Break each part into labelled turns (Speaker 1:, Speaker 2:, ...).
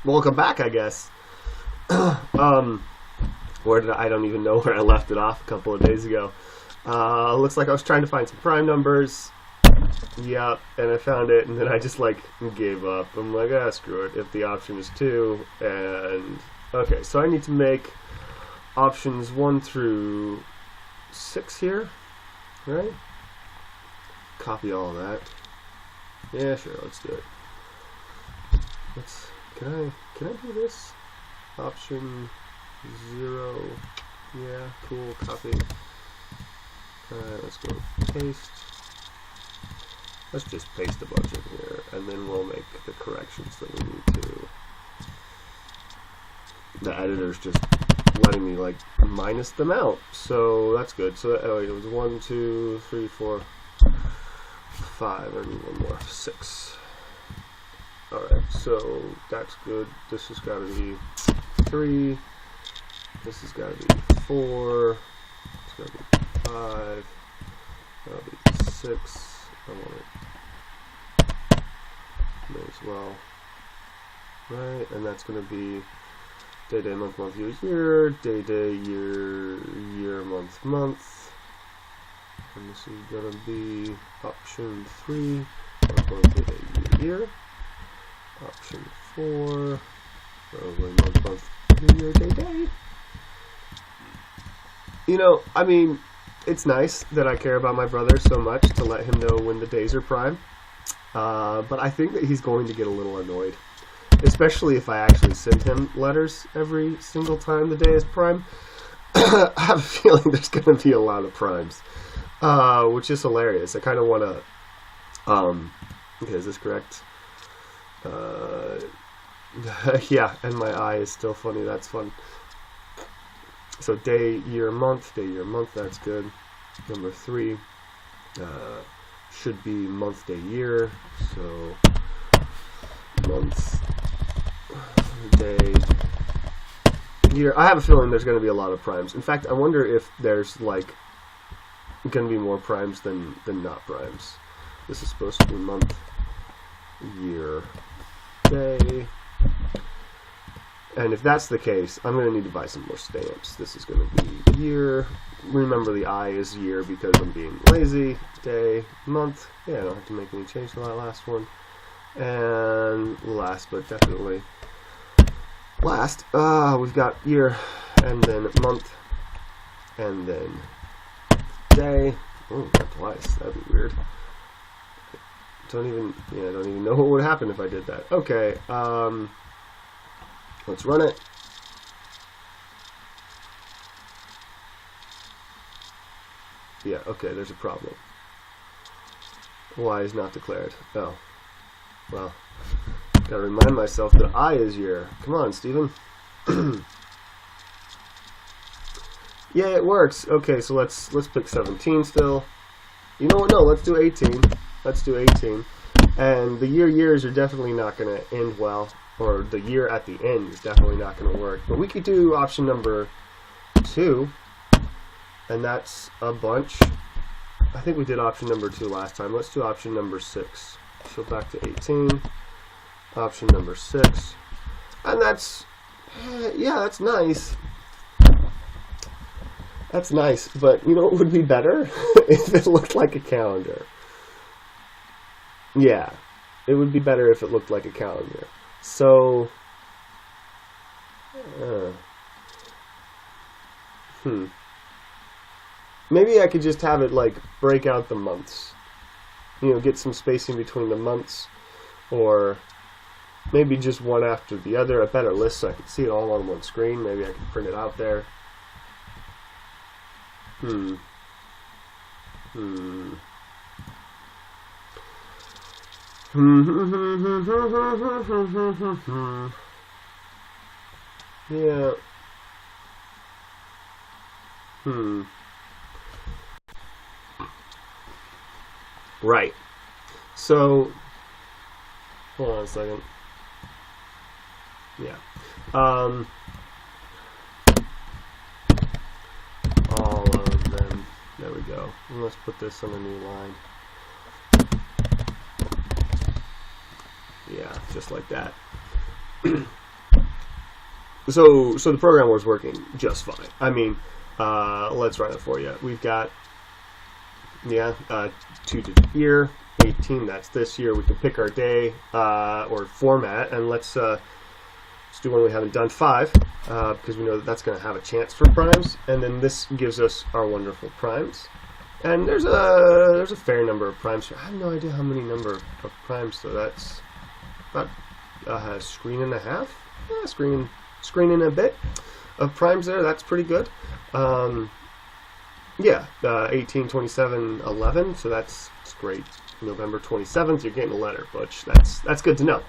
Speaker 1: Welcome back, I guess. Where did I don't even know where I left it off a couple of days ago. Looks like I was trying to find some prime numbers. Yep, and I found it, and then I just gave up. I'm like, screw it. If the option is 2, and okay, so I need to make options 1 through 6 here, right? Copy all of that. Yeah, sure, let's do it. Can I do this? Option 0. Yeah, cool, copy. Alright, let's go paste. Let's just paste a bunch in here, and then we'll make the corrections that we need to. The editor's just letting me minus them out, so that's good. So it was 1, 2, 3, 4, 5. I need one more. 6. Alright, so that's good. This has got to be 3. This has got to be 4. It's got to be 5. That'll be 6. I want it. May as well. Right, and that's going to be day, day, month, month, year, year, day, day, year, year, month, month. And this is going to be option 3, month, month, day, day, year, year. Option 4, probably month, month, year, day, day. You know, I mean, it's nice that I care about my brother so much to let him know when the days are prime. But I think that he's going to get a little annoyed. Especially if I actually send him letters every single time the day is prime. I have a feeling there's going to be a lot of primes. Which is hilarious. I kind of want to... okay, is this correct? Yeah, and my eye is still funny. That's fun. So day, year, month, that's good. Number 3 should be month, day, year. So month, day, year. I have a feeling there's going to be a lot of primes. In fact, I wonder if there's going to be more primes than not primes. This is supposed to be month, year, day. And if that's the case, I'm going to need to buy some more stamps. This is going to be year. Remember, the I is year because I'm being lazy. Day, month. Yeah, I don't have to make any change to that last one. And last, but definitely last, we've got year, and then month, and then day. Oh, not twice. That'd be weird. I don't even know what would happen if I did that. Okay, let's run it. Yeah, okay, there's a problem. Y is not declared. Oh. Well, gotta remind myself that I is year. Come on, Steven. Yeah, it works. Okay, so let's pick 17 still. You know what? No, let's do 18. Let's do 18. And the years are definitely not going to end well. Or the year at the end is definitely not going to work. But we could do option number 2. And that's a bunch. I think we did option number 2 last time. Let's do option number 6. So back to 18. Option number 6. And that's... yeah, that's nice. That's nice. But you know what would be better? If it looked like a calendar. Yeah. It would be better if it looked like a calendar. So... maybe I could just have it break out the months. You know, get some spacing between the months, or maybe just one after the other. A better list so I could see it all on one screen. Maybe I could print it out there. Yeah. Right. So, hold on a second. Yeah. All of them. There we go. And let's put this on a new line. Yeah, just like that. So the program was working just fine. I mean, let's run it for you. We've got 2-digit year, 18. That's this year. We can pick our day or format, and let's do one we haven't done, 5, because we know that that's going to have a chance for primes. And then this gives us our wonderful primes. And there's a fair number of primes here. I have no idea how many number of primes, so that's about a screen and a half. Yeah, screen and a bit of primes there. That's pretty good. 18, 27, 11. So that's great. November 27th, you're getting a letter, Butch. That's good to know.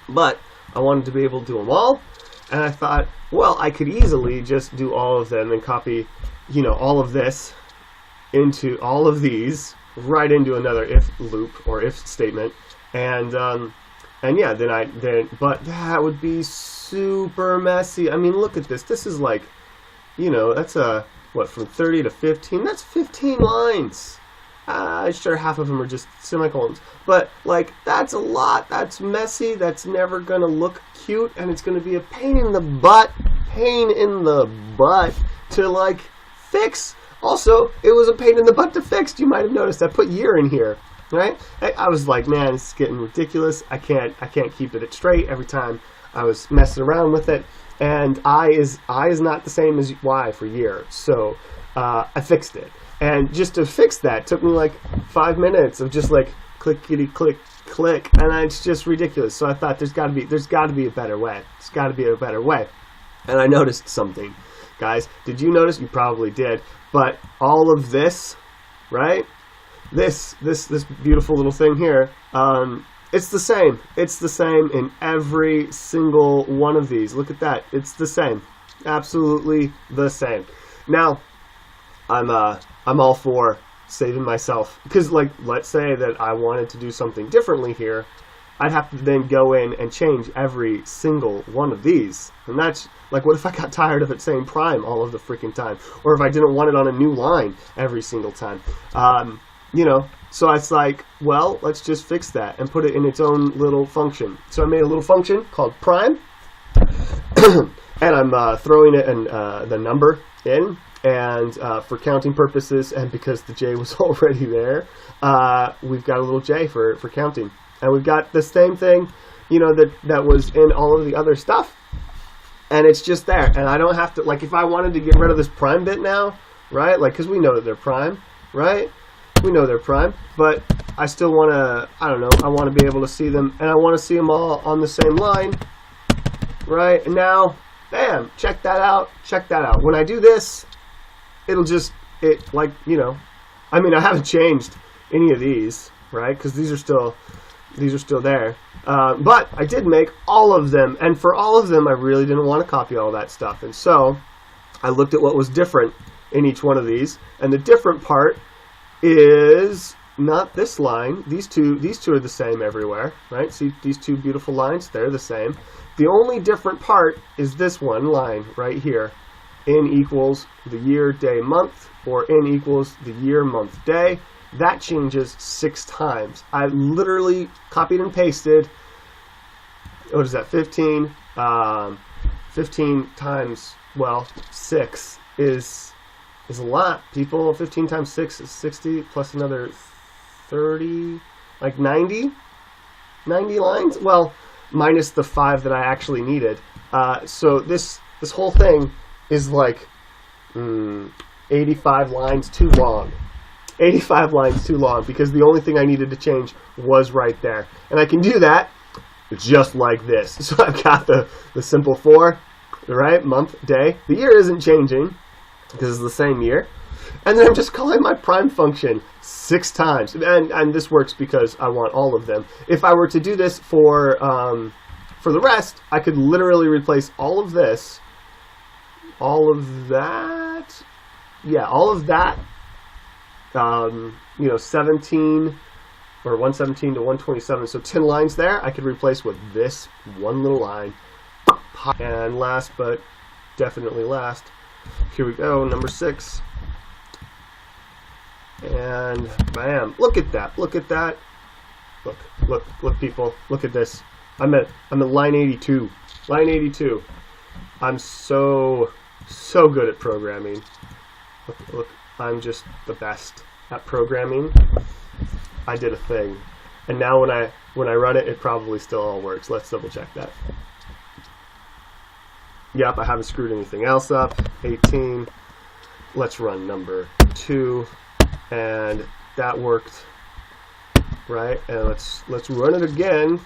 Speaker 1: But I wanted to be able to do them all, and I thought, well, I could easily just do all of them and copy, all of this into all of these right into another if loop or if statement, and yeah, but that would be super messy. I mean, look at this. This is like, that's from 30 to 15. That's 15 lines. Sure, half of them are just semicolons, but that's a lot. That's messy. That's never gonna look cute, and it's gonna be a pain in the butt to fix. Also, it was a pain in the butt to fix. You might have noticed I put year in here, right? I was like, man, this is getting ridiculous. I can't keep it straight every time I was messing around with it. And I is not the same as Y for year, so I fixed it. And just to fix that took me 5 minutes of just clickety click click, and it's just ridiculous. So I thought there's got to be a better way. There's got to be a better way. And I noticed something, guys. Did you notice? You probably did. But all of this, right? This beautiful little thing here. It's the same. It's the same in every single one of these. Look at that. It's the same. Absolutely the same. Now, I'm all for saving myself, because let's say that I wanted to do something differently here, I'd have to then go in and change every single one of these. And that's what if I got tired of it saying prime all of the freaking time, or if I didn't want it on a new line every single time. So it's well, let's just fix that and put it in its own little function. So I made a little function called prime, and I'm throwing it and the number in. And for counting purposes, and because the J was already there, we've got a little J for counting. And we've got the same thing, that was in all of the other stuff. And it's just there. And I don't have to, if I wanted to get rid of this prime bit now, right? Because we know that they're prime, right? We know they're prime. But I still want to, I don't know, I want to be able to see them. And I want to see them all on the same line, right? And now, bam, check that out. Check that out. When I do this, it'll just, I mean, I haven't changed any of these, right? Because these are still there. But I did make all of them, and for all of them, I really didn't want to copy all that stuff. And so I looked at what was different in each one of these, and the different part is not this line. These two are the same everywhere, right? See these two beautiful lines? They're the same. The only different part is this one line right here. N equals the year, day, month, or N equals the year, month, day. That changes 6 times. I literally copied and pasted. What is that? 15. 15 times, 6 is a lot, people. 15 times 6 is 60, plus another 30, 90 lines. Well, minus the 5 that I actually needed. So this whole thing is 85 lines too long. 85 lines too long, because the only thing I needed to change was right there. And I can do that just like this. So I've got the simple 4, right? Month, day. The year isn't changing because it's the same year. And then I'm just calling my prime function 6 times. And this works because I want all of them. If I were to do this for the rest, I could literally replace all of this, all of that, 17 or 117 to 127. So 10 lines there I could replace with this one little line. And last but definitely last, here we go, number 6. And bam, look at that, look at that. Look people, look at this. I'm at line 82. Line 82. I'm so good at programming. Look, I'm just the best at programming. I did a thing, and now when I run it, it probably still all works. Let's double check that. Yep, I haven't screwed anything else up. 18. Let's run number 2, and that worked, right? And let's run it again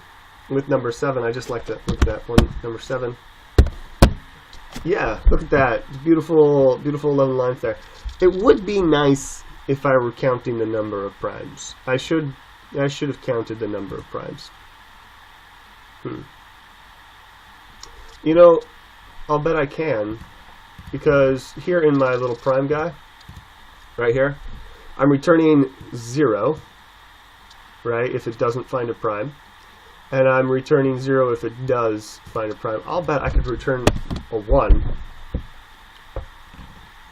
Speaker 1: with number 7. I just like to look at that one, number 7. Yeah, look at that, beautiful 11 lines there. It would be nice if I were counting the number of primes. I should have counted the number of primes. You know, I'll bet I can, because here in my little prime guy, right here, I'm returning 0, right, if it doesn't find a prime, and I'm returning 0 if it does find a prime. I'll bet I could return a 1,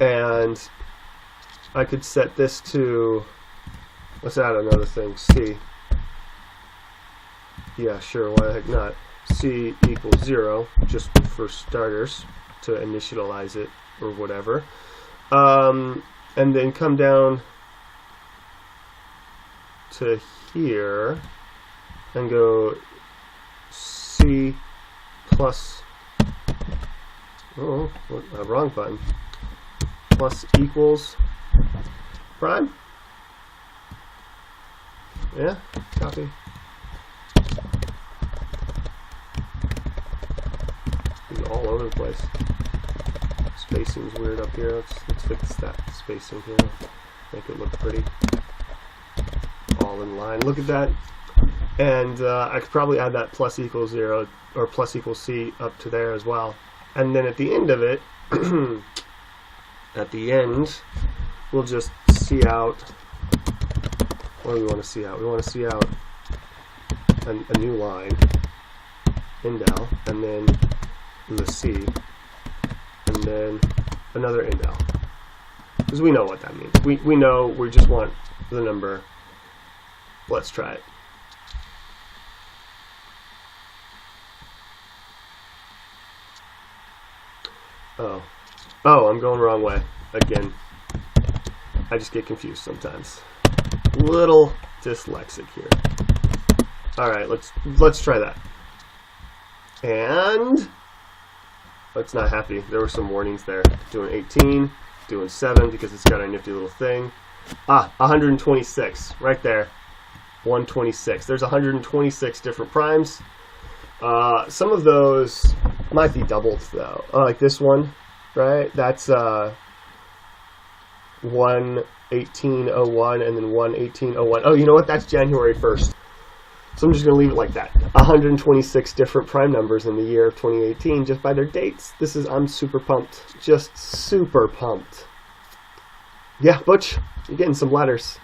Speaker 1: and I could set this to, let's add another thing, C. Yeah, sure, why the heck not? C equals 0, just for starters, to initialize it or whatever. And then come down to here and go C plus, wrong button, plus equals prime. Yeah, copy. All over the place. Spacing's weird up here. Let's fix that spacing here. Make it look pretty. All in line. Look at that. And I could probably add that plus equals 0 or plus equals C up to there as well. And then at the end of it, at the end, we'll just see out. What do we want to see out? We want to see out a new line, indel, and then the C, and then another indel, because we know what that means. We know we just want the number. Let's try it. Oh, I'm going the wrong way again. I just get confused sometimes. Little dyslexic here. All right, let's try that. And it's not happy. There were some warnings there. Doing 18, doing 7 because it's got a nifty little thing. 126 right there. 126. There's 126 different primes. Some of those might be doubled though. Like this one, right? That's 1/18/01 and then 1/18/01. Oh, you know what? That's January 1st. So I'm just going to leave it like that. 126 different prime numbers in the year of 2018 just by their dates. I'm super pumped. Just super pumped. Yeah, Butch, you're getting some letters.